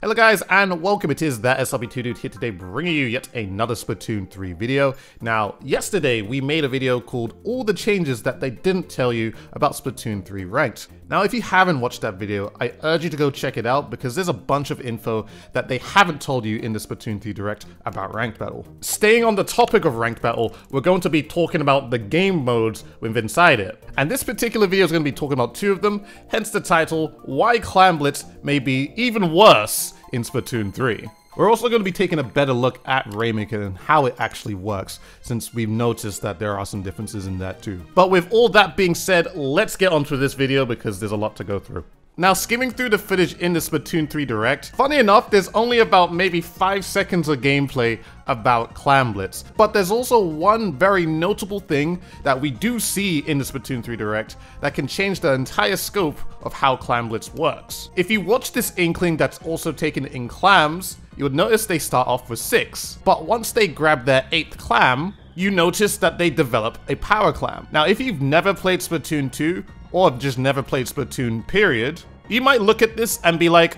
Hello guys and welcome, it is that SLB2 Dude here today bringing you yet another Splatoon 3 video. Now, yesterday we made a video called All the Changes That They Didn't Tell You About Splatoon 3 Ranked. Now, if you haven't watched that video, I urge you to go check it out because there's a bunch of info that they haven't told you in the Splatoon 3 Direct about Ranked Battle. Staying on the topic of Ranked Battle, we're going to be talking about the game modes within inside it. And this particular video is going to be talking about two of them, hence the title, Why Clam Blitz May Be Even Worse in Splatoon 3. We're also going to be taking a better look at Rainmaker and how it actually works, since we've noticed that there are some differences in that too. But with all that being said, let's get onto this video because there's a lot to go through. Now, skimming through the footage in the Splatoon 3 Direct, funny enough, there's only about maybe 5 seconds of gameplay about Clam Blitz. But there's also one very notable thing that we do see in the Splatoon 3 Direct that can change the entire scope of how Clam Blitz works. If you watch this inkling that's also taken in clams, you would notice they start off with 6. But once they grab their 8th clam, you notice that they develop a power clam. Now, if you've never played Splatoon 2, or just never played Splatoon period, you might look at this and be like,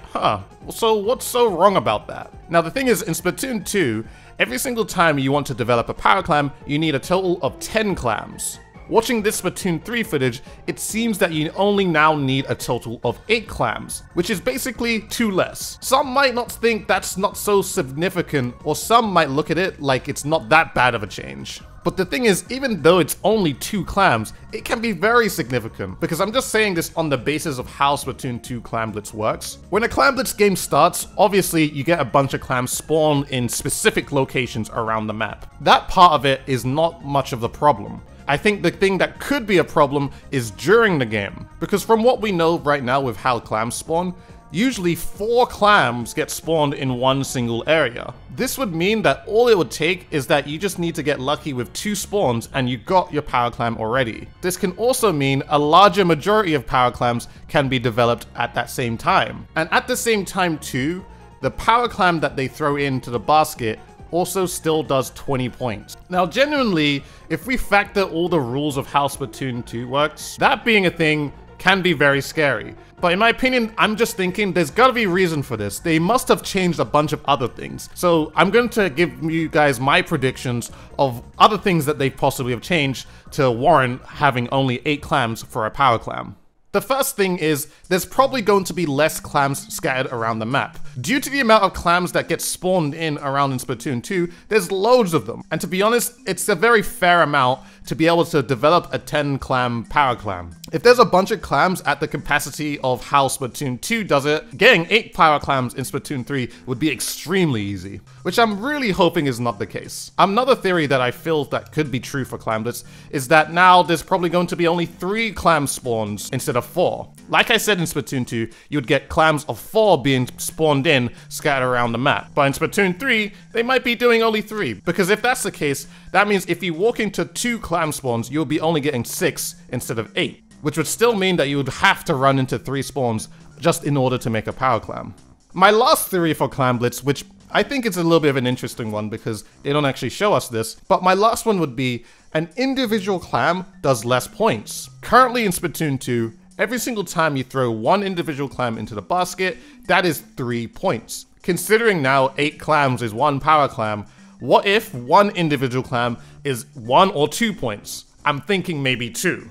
so what's so wrong about that? Now the thing is, in Splatoon 2, every single time you want to develop a power clam, you need a total of 10 clams. Watching this Splatoon 3 footage, it seems that you only now need a total of 8 clams, which is basically 2 less. Some might not think that's not so significant, or some might look at it like it's not that bad of a change. But the thing is, even though it's only 2 clams, it can be very significant, because I'm just saying this on the basis of how Splatoon 2 Clam Blitz works. When a Clam Blitz game starts, obviously you get a bunch of clams spawned in specific locations around the map. That part of it is not much of the problem. I think the thing that could be a problem is during the game, because from what we know right now with how clams spawn, usually 4 clams get spawned in one single area. This would mean that all it would take is that you just need to get lucky with 2 spawns and you got your power clam already. This can also mean a larger majority of power clams can be developed at that same time. And at the same time too, the power clam that they throw into the basket also still does 20 points. Now genuinely, if we factor all the rules of how Splatoon 2 works, that being a thing can be very scary. But in my opinion, I'm just thinking there's gotta be a reason for this. They must have changed a bunch of other things. So I'm going to give you guys my predictions of other things that they possibly have changed to warrant having only 8 clams for a power clam. The first thing is, there's probably going to be less clams scattered around the map. Due to the amount of clams that get spawned in around in Splatoon 2, there's loads of them. And to be honest, it's a very fair amount to be able to develop a 10 clam power clam. If there's a bunch of clams at the capacity of how Splatoon 2 does it, getting 8 power clams in Splatoon 3 would be extremely easy, which I'm really hoping is not the case. Another theory that I feel that could be true for Clam Blitz is that now there's probably going to be only 3 clam spawns instead of 4. Like I said in Splatoon 2, you would get clams of 4 being spawned in scattered around the map. But in Splatoon 3, they might be doing only 3, because if that's the case, that means if you walk into 2 clam spawns, you'll be only getting 6 instead of 8, which would still mean that you would have to run into 3 spawns just in order to make a power clam. My last theory for Clam Blitz, which I think is a little bit of an interesting one because they don't actually show us this, but my last one would be an individual clam does less points. Currently in Splatoon 2, every single time you throw 1 individual clam into the basket, that is 3 points. Considering now 8 clams is 1 power clam, what if 1 individual clam is 1 or 2 points? I'm thinking maybe 2.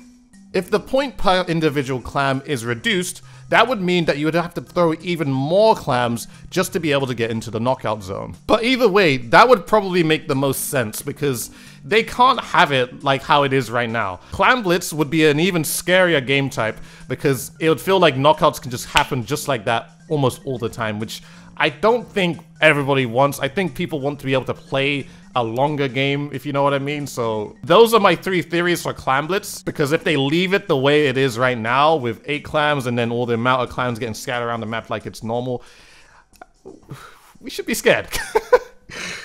If the point per individual clam is reduced, that would mean that you would have to throw even more clams just to be able to get into the knockout zone. But either way, that would probably make the most sense because they can't have it like how it is right now. Clam Blitz would be an even scarier game type because it would feel like knockouts can just happen just like that almost all the time, which I don't think everybody wants. I think people want to be able to play a longer game, if you know what I mean. So those are my 3 theories for Clam Blitz, because if they leave it the way it is right now with 8 clams and then all the amount of clams getting scattered around the map like it's normal, we should be scared.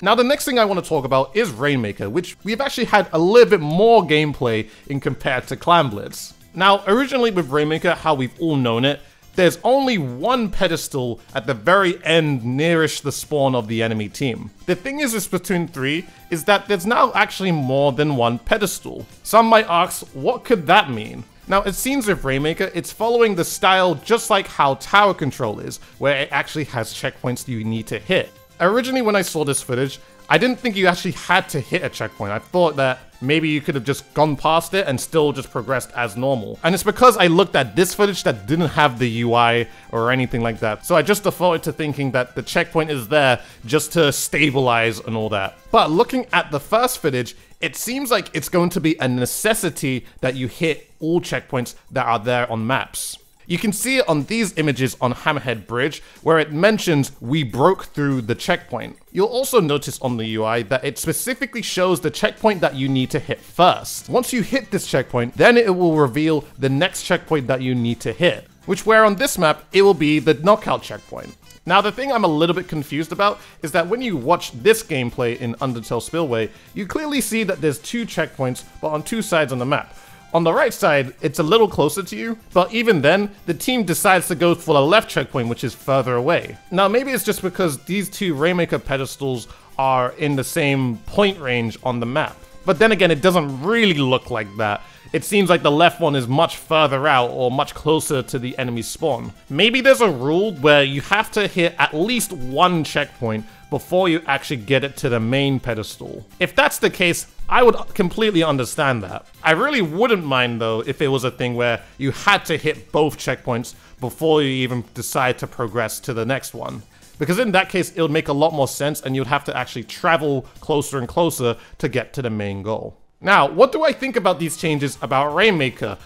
Now the next thing I want to talk about is Rainmaker, which we've actually had a little bit more gameplay in compared to Clam Blitz. Now originally with Rainmaker, how we've all known it, there's only 1 pedestal at the very end nearest the spawn of the enemy team. The thing is with Splatoon 3 is that there's now actually more than 1 pedestal. Some might ask, what could that mean? Now, it seems with Rainmaker, it's following the style just like how Tower Control is, where it actually has checkpoints you need to hit. Originally, when I saw this footage, I didn't think you actually had to hit a checkpoint. I thought that maybe you could have just gone past it and still just progressed as normal. And it's because I looked at this footage that didn't have the UI or anything like that. So I just defaulted to thinking that the checkpoint is there just to stabilize and all that. But looking at the first footage, it seems like it's going to be a necessity that you hit all checkpoints that are there on maps. You can see it on these images on Hammerhead Bridge, where it mentions we broke through the checkpoint. You'll also notice on the UI that it specifically shows the checkpoint that you need to hit first. Once you hit this checkpoint, then it will reveal the next checkpoint that you need to hit, which where on this map, it will be the knockout checkpoint. Now, the thing I'm a little bit confused about is that when you watch this gameplay in Undertale Spillway, you clearly see that there's 2 checkpoints, but on 2 sides on the map. On the right side, it's a little closer to you, but even then, the team decides to go for the left checkpoint, which is further away. Now, maybe it's just because these 2 Rainmaker pedestals are in the same point range on the map. But then again, it doesn't really look like that. It seems like the left one is much further out or much closer to the enemy spawn. Maybe there's a rule where you have to hit at least 1 checkpoint before you actually get it to the main pedestal. If that's the case, I would completely understand that. I really wouldn't mind though if it was a thing where you had to hit both checkpoints before you even decide to progress to the next one. Because in that case, it would make a lot more sense and you'd have to actually travel closer and closer to get to the main goal. Now, what do I think about these changes about Rainmaker?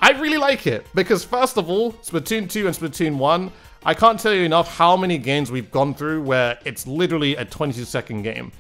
I really like it, because first of all, Splatoon 2 and Splatoon 1, I can't tell you enough how many games we've gone through where it's literally a 22-second game.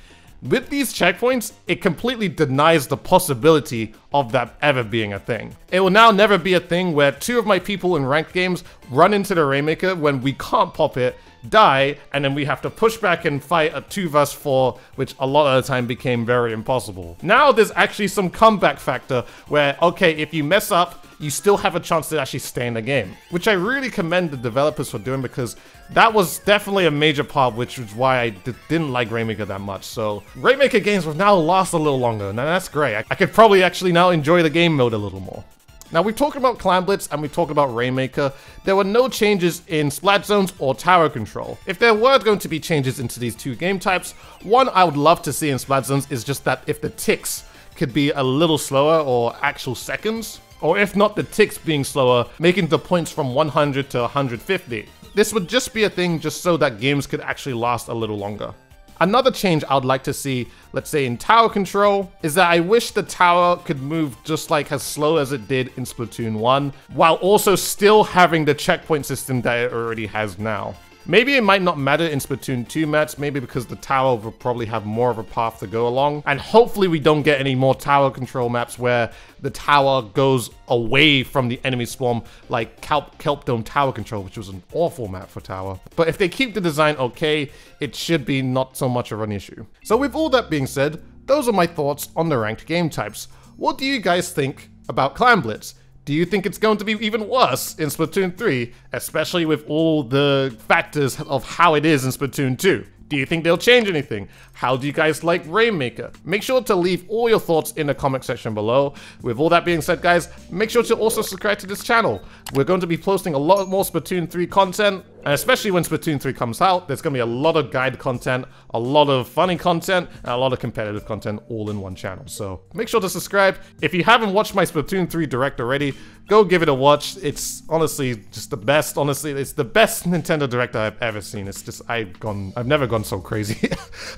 With these checkpoints, it completely denies the possibility of that ever being a thing. It will now never be a thing where 2 of my people in ranked games run into the Rainmaker when we can't pop it, die, and then we have to push back and fight a 2 vs 4, which a lot of the time became very impossible. Now there's actually some comeback factor where, okay, if you mess up, you still have a chance to actually stay in the game, which I really commend the developers for doing, because that was definitely a major part, which is why I didn't like Rainmaker that much. So Rainmaker games will now last a little longer. Now that's great. I could probably actually now enjoy the game mode a little more. Now, we've talked about Clam Blitz and we've talked about Rainmaker. There were no changes in Splat zones or tower control. If there were going to be changes into these 2 game types, one I would love to see in Splat zones is just that if the ticks could be a little slower or actual seconds, or if not the ticks being slower, making the points from 100 to 150. This would just be a thing just so that games could actually last a little longer. Another change I would like to see, let's say in tower control, is that I wish the tower could move just like as slow as it did in Splatoon 1, while also still having the checkpoint system that it already has now. Maybe it might not matter in Splatoon 2 maps, maybe because the tower will probably have more of a path to go along. And hopefully we don't get any more tower control maps where the tower goes away from the enemy spawn, like Kelp Dome Tower Control, which was an awful map for tower. But if they keep the design okay, it should be not so much of an issue. So with all that being said, those are my thoughts on the ranked game types. What do you guys think about Clam Blitz? Do you think it's going to be even worse in Splatoon 3, especially with all the factors of how it is in Splatoon 2? Do you think they'll change anything? How do you guys like Rainmaker? Make sure to leave all your thoughts in the comment section below. With all that being said, guys, make sure to also subscribe to this channel. We're going to be posting a lot more Splatoon 3 content, and especially when Splatoon 3 comes out, there's going to be a lot of guide content, a lot of funny content, and a lot of competitive content all in one channel. So make sure to subscribe. If you haven't watched my Splatoon 3 Direct already, go give it a watch. It's honestly just the best. Honestly, it's the best Nintendo Direct I've ever seen. It's just, I've never gone so crazy.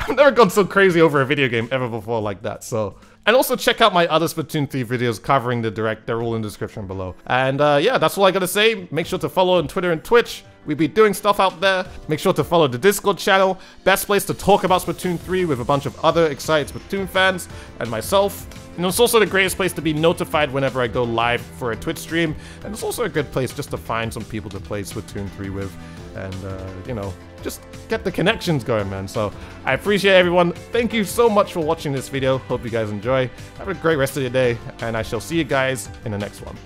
I've never gone so crazy over a video game ever before like that. So, and also check out my other Splatoon 3 videos covering the Direct. They're all in the description below. And yeah, that's all I gotta say. Make sure to follow on Twitter and Twitch. We be doing stuff out there. Make sure to follow the Discord channel. Best place to talk about Splatoon 3 with a bunch of other excited Splatoon fans and myself. And it's also the greatest place to be notified whenever I go live for a Twitch stream. And it's also a good place just to find some people to play Splatoon 3 with. And, you know, just get the connections going, man. So I appreciate everyone. Thank you so much for watching this video. Hope you guys enjoy. Have a great rest of your day. And I shall see you guys in the next one.